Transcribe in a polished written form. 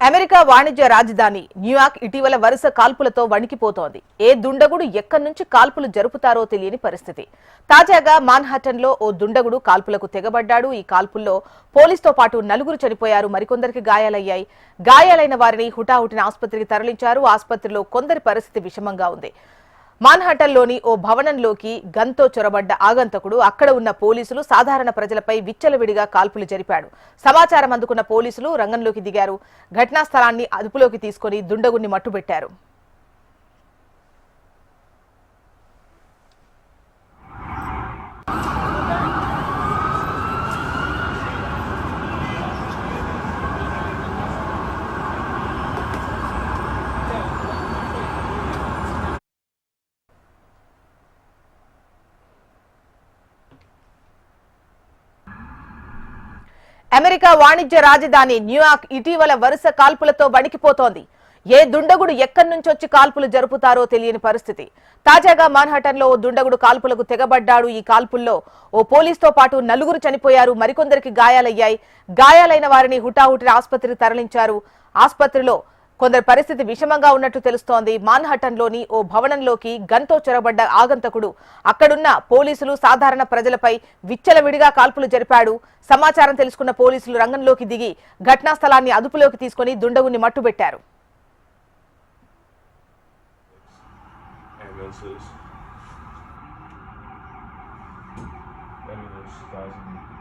America వాణిజ్య రాజధాని New York ఇటీవల వరుస కాల్పులతో వణికిపోతోంది. ఏ దుండగుడు ఎక్కడి నుంచి కాల్పులు జరుపుతారో తెలియని పరిస్థితి. తాజాగా మాన్హాటన్లో ఓ దుండగుడు కాల్పులకు తెగబడ్డాడు. ఈ కాల్పుల్లో పోలీసుతో పాటు నలుగురు చనిపోయారు, మరికొందరికి గాయాలయ్యాయి. గాయాలైన వారిని హుటాహుటిన ఆసుపత్రికి తరలించారు. ఆసుపత్రిలో కొందరి పరిస్థితి విషమంగా ఉంది. మాన్హాటన్లోని ఓ భవనంలోకి గన్తో చొరబడ్డ ఆగంతకుడు అక్కడ ఉన్న పోలీసులు, సాధారణ ప్రజలపై విచ్చలవిడిగా కాల్పులు జరిపాడు. సమాచారం అందుకున్న పోలీసులు రంగంలోకి దిగారు. ఘటనా స్థలాన్ని అదుపులోకి తీసుకుని దుండగుడిని మట్టుబెట్టారు. అమెరికా వాణిజ్య రాజధాని న్యూయార్క్ ఇటీవల వరుస కాల్పులతో వణికిపోతోంది. ఏ దుండగుడు ఎక్కడి నుంచొచ్చి కాల్పులు జరుపుతారో తెలియని పరిస్థితి. తాజాగా మాన్హాటన్లో ఓ దుండగుడు కాల్పులకు తెగబడ్డాడు. ఈ కాల్పుల్లో ఓ పోలీసుతో పాటు నలుగురు చనిపోయారు, మరికొందరికి గాయాలయ్యాయి. గాయాలైన వారిని హుటాహుటిన ఆసుపత్రికి తరలించారు. ఆసుపత్రిలో కొందరి పరిస్థితి విషమంగా ఉన్నట్టు తెలుస్తోంది. మాన్హాటన్లోని ఓ భవనంలోకి గన్తో చొరబడ్డ ఆగంతకుడు అక్కడున్న పోలీసులు, సాధారణ ప్రజలపై విచ్చలవిడిగా కాల్పులు జరిపాడు. సమాచారం తెలుసుకున్న పోలీసులు రంగంలోకి దిగి ఘటనా స్థలాన్ని అదుపులోకి తీసుకుని దుండగుని మట్టుబెట్టారు. Ambulances. I mean, there's guys in